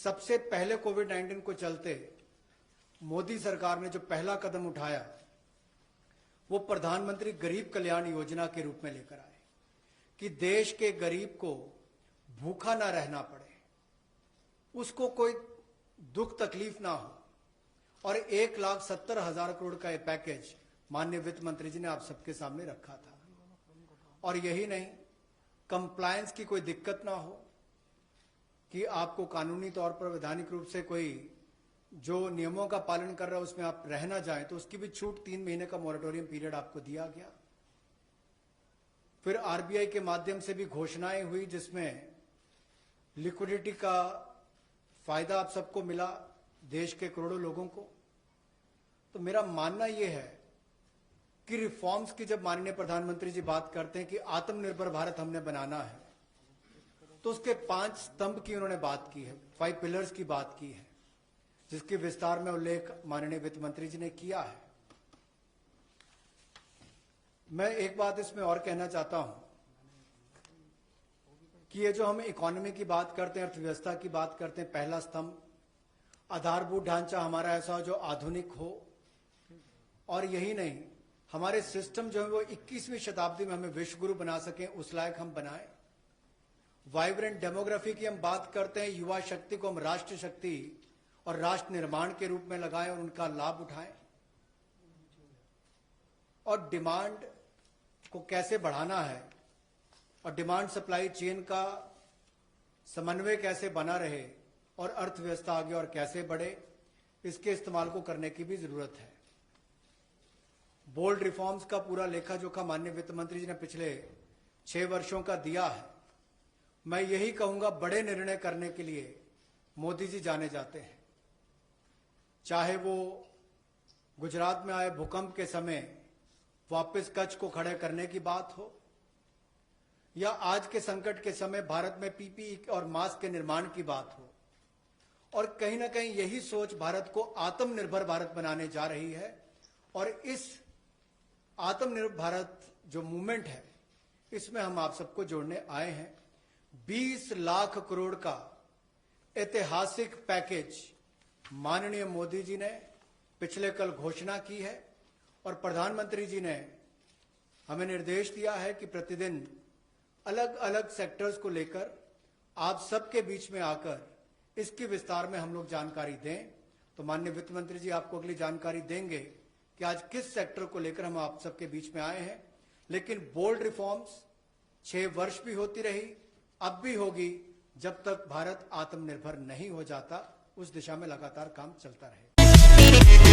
सबसे पहले कोविड-19 को चलते मोदी सरकार ने जो पहला कदम उठाया वो प्रधानमंत्री गरीब कल्याण योजना के रूप में लेकर आए कि देश के गरीब को भूखा ना रहना पड़े, उसको कोई दुख तकलीफ ना हो। और 1,70,000 करोड़ का ये पैकेज माननीय वित्त मंत्री जी ने आप सबके सामने रखा था। और यही नहीं, कंप्लायंस की कोई दिक्कत ना हो कि आपको कानूनी तौर पर वैधानिक रूप से कोई जो नियमों का पालन कर रहा है उसमें आप रह ना जाए, तो उसकी भी छूट 3 महीने का मॉरेटोरियम पीरियड आपको दिया गया। फिर आरबीआई के माध्यम से भी घोषणाएं हुई जिसमें लिक्विडिटी का फायदा आप सबको मिला, देश के करोड़ों लोगों को। तो मेरा मानना यह है कि रिफॉर्म्स की जब माननीय प्रधानमंत्री जी बात करते हैं कि आत्मनिर्भर भारत हमने बनाना है, तो उसके 5 स्तंभ की उन्होंने बात की है, 5 पिलर्स की बात की है, जिसके विस्तार में उल्लेख माननीय वित्त मंत्री जी ने किया है। मैं एक बात इसमें और कहना चाहता हूं कि ये जो हम इकोनॉमी की बात करते हैं, अर्थव्यवस्था की बात करते हैं, पहला स्तंभ आधारभूत ढांचा हमारा ऐसा हो जो आधुनिक हो, और यही नहीं, हमारे सिस्टम जो है वो 21वीं शताब्दी में हमें विश्वगुरु बना सकें, उस लायक हम बनाएं। वाइब्रेंट डेमोग्राफी की हम बात करते हैं, युवा शक्ति को हम राष्ट्र शक्ति और राष्ट्र निर्माण के रूप में लगाएं और उनका लाभ उठाएं। और डिमांड को कैसे बढ़ाना है और डिमांड सप्लाई चेन का समन्वय कैसे बना रहे और अर्थव्यवस्था आगे और कैसे बढ़े, इसके इस्तेमाल को करने की भी जरूरत है। बोल्ड रिफॉर्म्स का पूरा लेखा जोखा माननीय वित्त मंत्री जी ने पिछले 6 वर्षों का दिया है। मैं यही कहूंगा, बड़े निर्णय करने के लिए मोदी जी जाने जाते हैं। चाहे वो गुजरात में आए भूकंप के समय वापस कच्छ को खड़े करने की बात हो, या आज के संकट के समय भारत में पीपीई और मास्क के निर्माण की बात हो। और कहीं ना कहीं यही सोच भारत को आत्मनिर्भर भारत बनाने जा रही है। और इस आत्मनिर्भर भारत जो मूवमेंट है, इसमें हम आप सबको जोड़ने आए हैं। 20 लाख करोड़ का ऐतिहासिक पैकेज माननीय मोदी जी ने पिछले कल घोषणा की है और प्रधानमंत्री जी ने हमें निर्देश दिया है कि प्रतिदिन अलग अलग सेक्टर्स को लेकर आप सबके बीच में आकर इसकी विस्तार में हम लोग जानकारी दें। तो माननीय वित्त मंत्री जी आपको अगली जानकारी देंगे कि आज किस सेक्टर को लेकर हम आप सबके बीच में आए हैं। लेकिन बोल्ड रिफॉर्म्स 6 वर्ष भी होती रही, अब भी होगी, जब तक भारत आत्मनिर्भर नहीं हो जाता। उस दिशा में लगातार काम चलता रहे।